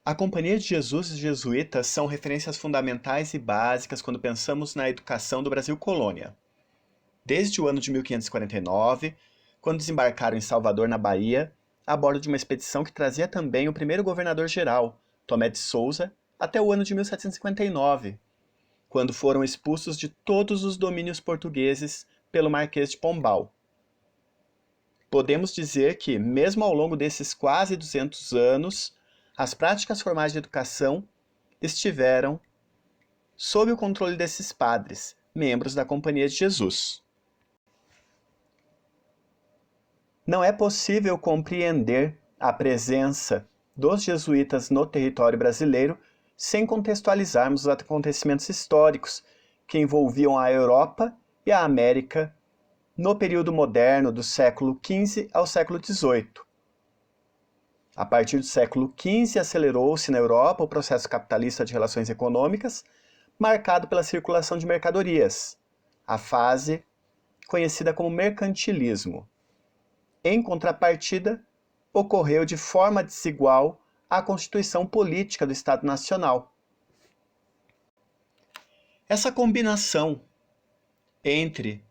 A Companhia de Jesus e os jesuítas são referências fundamentais e básicas quando pensamos na educação do Brasil colônia. Desde o ano de 1549, quando desembarcaram em Salvador, na Bahia, a bordo de uma expedição que trazia também o primeiro governador-geral, Tomé de Souza, até o ano de 1759, quando foram expulsos de todos os domínios portugueses pelo Marquês de Pombal. Podemos dizer que, mesmo ao longo desses quase 200 anos, as práticas formais de educação estiveram sob o controle desses padres, membros da Companhia de Jesus. Não é possível compreender a presença dos jesuítas no território brasileiro sem contextualizarmos os acontecimentos históricos que envolviam a Europa e a América no período moderno do século XV ao século XVIII. A partir do século XV, acelerou-se na Europa o processo capitalista de relações econômicas, marcado pela circulação de mercadorias, a fase conhecida como mercantilismo. Em contrapartida, ocorreu de forma desigual a constituição política do Estado Nacional. Essa combinação entre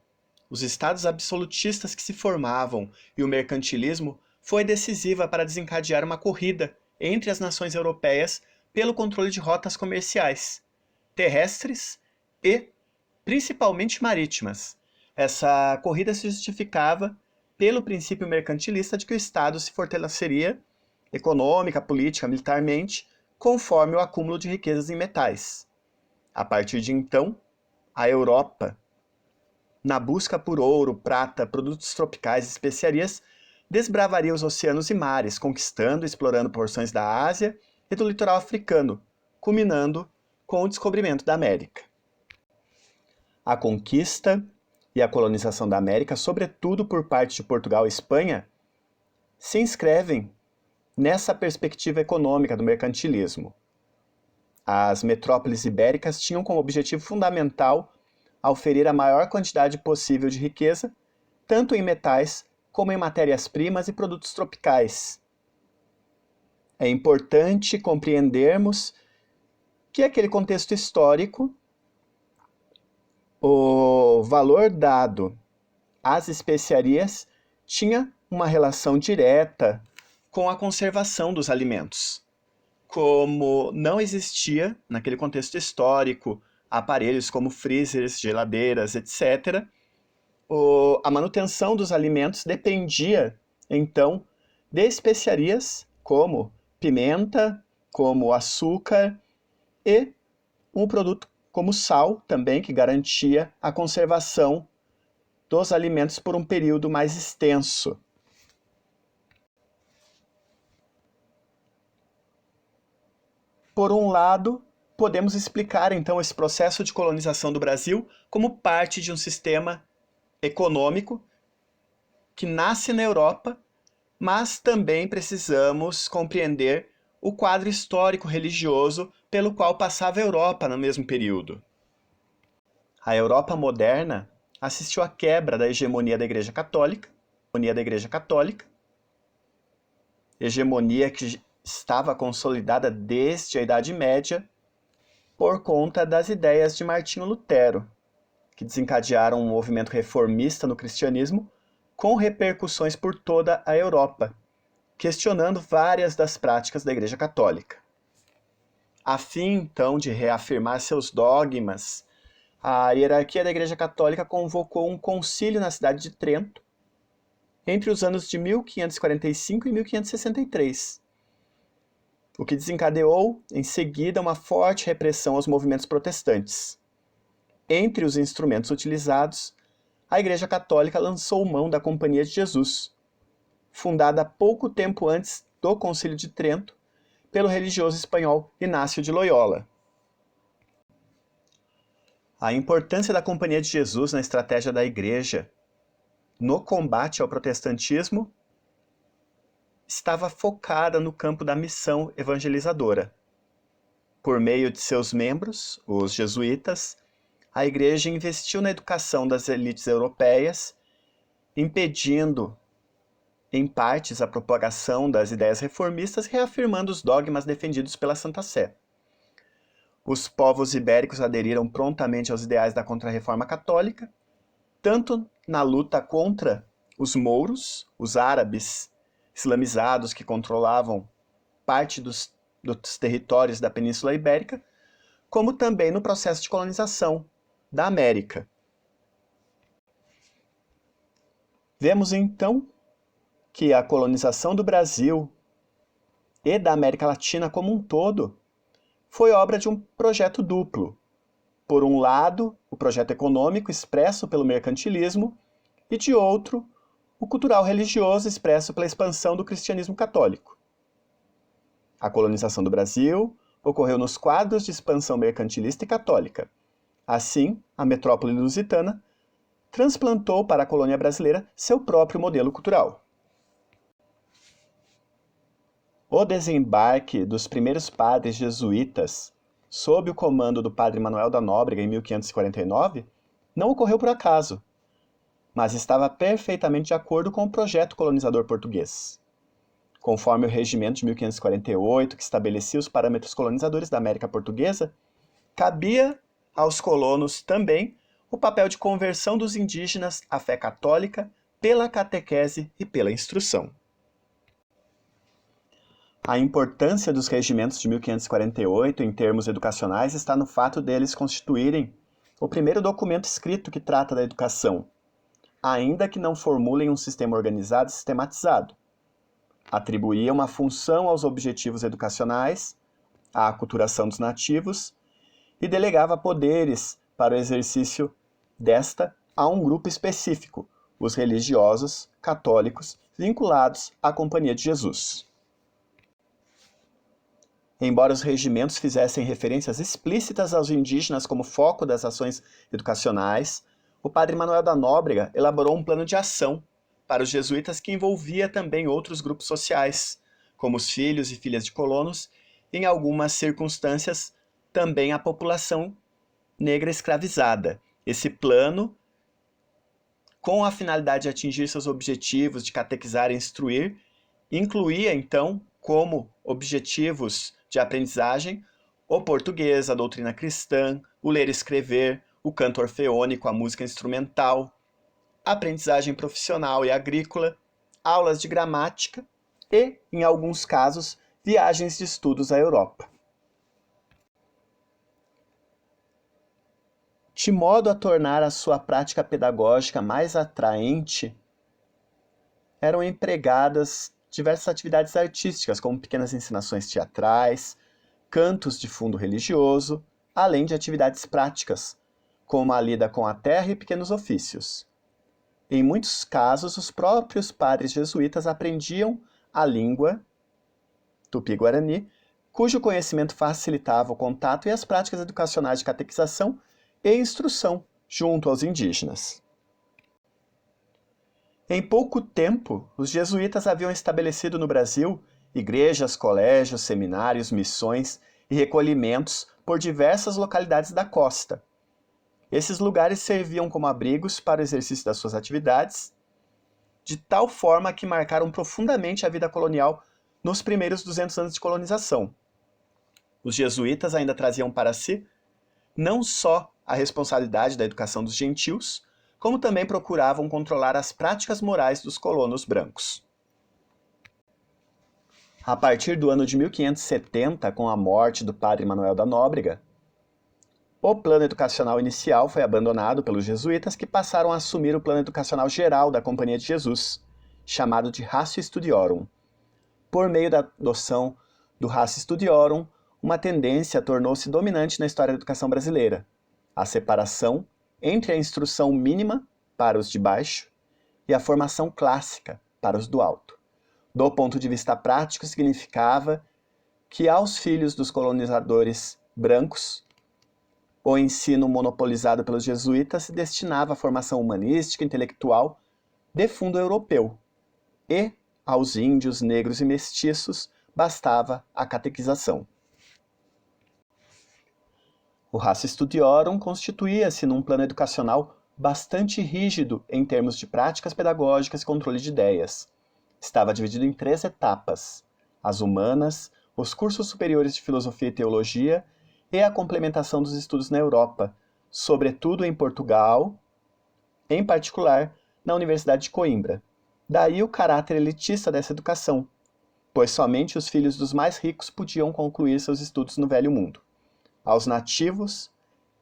os estados absolutistas que se formavam e o mercantilismo foi decisiva para desencadear uma corrida entre as nações europeias pelo controle de rotas comerciais, terrestres e principalmente marítimas. Essa corrida se justificava pelo princípio mercantilista de que o Estado se fortaleceria econômica, política, militarmente, conforme o acúmulo de riquezas em metais. A partir de então, a Europa, na busca por ouro, prata, produtos tropicais e especiarias, desbravaria os oceanos e mares, conquistando e explorando porções da Ásia e do litoral africano, culminando com o descobrimento da América. A conquista e a colonização da América, sobretudo por parte de Portugal e Espanha, se inscrevem nessa perspectiva econômica do mercantilismo. As metrópoles ibéricas tinham como objetivo fundamental oferir a maior quantidade possível de riqueza, tanto em metais como em matérias-primas e produtos tropicais. É importante compreendermos que aquele contexto histórico, o valor dado às especiarias tinha uma relação direta com a conservação dos alimentos. Como não existia, naquele contexto histórico, aparelhos como freezers, geladeiras, etc., a manutenção dos alimentos dependia, então, de especiarias como pimenta, como açúcar e um produto como sal também, que garantia a conservação dos alimentos por um período mais extenso. Por um lado, podemos explicar então esse processo de colonização do Brasil como parte de um sistema econômico que nasce na Europa, mas também precisamos compreender o quadro histórico religioso pelo qual passava a Europa no mesmo período. A Europa moderna assistiu à quebra da hegemonia da Igreja Católica, hegemonia que estava consolidada desde a Idade Média por conta das ideias de Martinho Lutero, que desencadearam um movimento reformista no cristianismo com repercussões por toda a Europa, questionando várias das práticas da Igreja Católica. A fim, então, de reafirmar seus dogmas, a hierarquia da Igreja Católica convocou um concílio na cidade de Trento entre os anos de 1545 e 1563, o que desencadeou, em seguida, uma forte repressão aos movimentos protestantes. Entre os instrumentos utilizados, a Igreja Católica lançou mão da Companhia de Jesus, fundada pouco tempo antes do Concílio de Trento pelo religioso espanhol Inácio de Loyola. A importância da Companhia de Jesus na estratégia da Igreja no combate ao protestantismo estava focada no campo da missão evangelizadora. Por meio de seus membros, os jesuítas, a Igreja investiu na educação das elites europeias, impedindo em partes, a propagação das ideias reformistas, reafirmando os dogmas defendidos pela Santa Sé. Os povos ibéricos aderiram prontamente aos ideais da Contra-Reforma Católica, tanto na luta contra os mouros, os árabes islamizados que controlavam parte dos territórios da Península Ibérica, como também no processo de colonização da América. Vemos então que a colonização do Brasil e da América Latina como um todo foi obra de um projeto duplo. Por um lado, o projeto econômico expresso pelo mercantilismo e, de outro, o cultural religioso expresso pela expansão do cristianismo católico. A colonização do Brasil ocorreu nos quadros de expansão mercantilista e católica. Assim, a metrópole lusitana transplantou para a colônia brasileira seu próprio modelo cultural. O desembarque dos primeiros padres jesuítas, sob o comando do padre Manuel da Nóbrega em 1549, não ocorreu por acaso, mas estava perfeitamente de acordo com o projeto colonizador português. Conforme o regimento de 1548, que estabelecia os parâmetros colonizadores da América Portuguesa, cabia aos colonos também o papel de conversão dos indígenas à fé católica pela catequese e pela instrução. A importância dos regimentos de 1548 em termos educacionais está no fato deles constituírem o primeiro documento escrito que trata da educação, ainda que não formulem um sistema organizado e sistematizado. Atribuía uma função aos objetivos educacionais, à aculturação dos nativos, e delegava poderes para o exercício desta a um grupo específico, os religiosos católicos vinculados à Companhia de Jesus. Embora os regimentos fizessem referências explícitas aos indígenas como foco das ações educacionais, o padre Manuel da Nóbrega elaborou um plano de ação para os jesuítas que envolvia também outros grupos sociais, como os filhos e filhas de colonos, e em algumas circunstâncias também a população negra escravizada. Esse plano, com a finalidade de atingir seus objetivos de catequizar e instruir, incluía então como objetivos de aprendizagem o português, a doutrina cristã, o ler e escrever, o canto orfeônico, a música instrumental, a aprendizagem profissional e agrícola, aulas de gramática e, em alguns casos, viagens de estudos à Europa. De modo a tornar a sua prática pedagógica mais atraente, eram empregadas diversas atividades artísticas, como pequenas encenações teatrais, cantos de fundo religioso, além de atividades práticas, como a lida com a terra e pequenos ofícios. Em muitos casos, os próprios padres jesuítas aprendiam a língua tupi-guarani, cujo conhecimento facilitava o contato e as práticas educacionais de catequização e instrução junto aos indígenas. Em pouco tempo, os jesuítas haviam estabelecido no Brasil igrejas, colégios, seminários, missões e recolhimentos por diversas localidades da costa. Esses lugares serviam como abrigos para o exercício das suas atividades, de tal forma que marcaram profundamente a vida colonial nos primeiros 200 anos de colonização. Os jesuítas ainda traziam para si não só a responsabilidade da educação dos gentios, como também procuravam controlar as práticas morais dos colonos brancos. A partir do ano de 1570, com a morte do padre Manuel da Nóbrega, o plano educacional inicial foi abandonado pelos jesuítas, que passaram a assumir o plano educacional geral da Companhia de Jesus, chamado de Ratio Studiorum. Por meio da adoção do Ratio Studiorum, uma tendência tornou-se dominante na história da educação brasileira: a separação entre a instrução mínima para os de baixo e a formação clássica para os do alto. Do ponto de vista prático, significava que aos filhos dos colonizadores brancos, o ensino monopolizado pelos jesuítas se destinava à formação humanística e intelectual de fundo europeu, e aos índios, negros e mestiços bastava a catequização. O Ratio Studiorum constituía-se num plano educacional bastante rígido em termos de práticas pedagógicas e controle de ideias. Estava dividido em 3 etapas: as humanas, os cursos superiores de filosofia e teologia e a complementação dos estudos na Europa, sobretudo em Portugal, em particular na Universidade de Coimbra. Daí o caráter elitista dessa educação, pois somente os filhos dos mais ricos podiam concluir seus estudos no Velho Mundo. Aos nativos,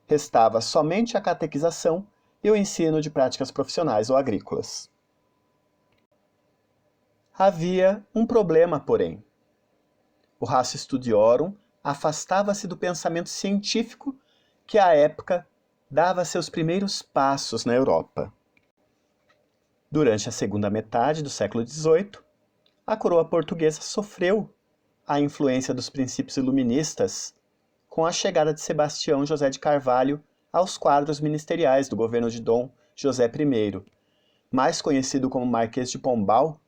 restava somente a catequização e o ensino de práticas profissionais ou agrícolas. Havia um problema, porém. O Ratio Studiorum afastava-se do pensamento científico que, à época, dava seus primeiros passos na Europa. Durante a segunda metade do século XVIII, a coroa portuguesa sofreu a influência dos princípios iluministas com a chegada de Sebastião José de Carvalho aos quadros ministeriais do governo de Dom José I. Mais conhecido como Marquês de Pombal,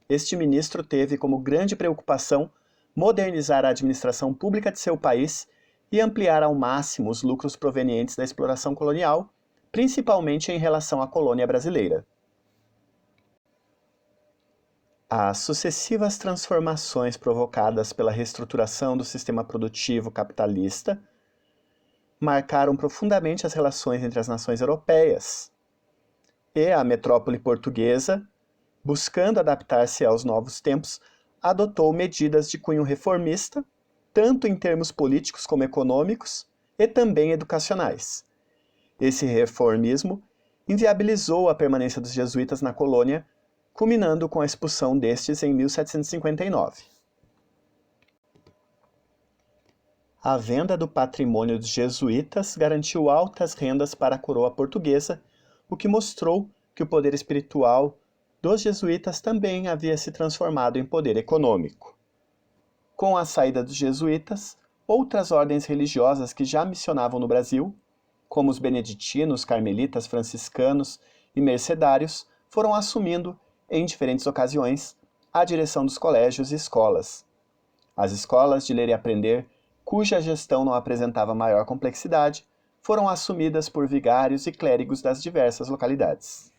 este ministro teve como grande preocupação modernizar a administração pública de seu país e ampliar ao máximo os lucros provenientes da exploração colonial, principalmente em relação à colônia brasileira. As sucessivas transformações provocadas pela reestruturação do sistema produtivo capitalista marcaram profundamente as relações entre as nações europeias, e a metrópole portuguesa, buscando adaptar-se aos novos tempos, adotou medidas de cunho reformista, tanto em termos políticos como econômicos, e também educacionais. Esse reformismo inviabilizou a permanência dos jesuítas na colônia, culminando com a expulsão destes em 1759. A venda do patrimônio dos jesuítas garantiu altas rendas para a coroa portuguesa, o que mostrou que o poder espiritual dos jesuítas também havia se transformado em poder econômico. Com a saída dos jesuítas, outras ordens religiosas que já missionavam no Brasil, como os beneditinos, carmelitas, franciscanos e mercedários, foram assumindo, em diferentes ocasiões, a direção dos colégios e escolas. As escolas de ler e aprender, cuja gestão não apresentava maior complexidade, foram assumidas por vigários e clérigos das diversas localidades.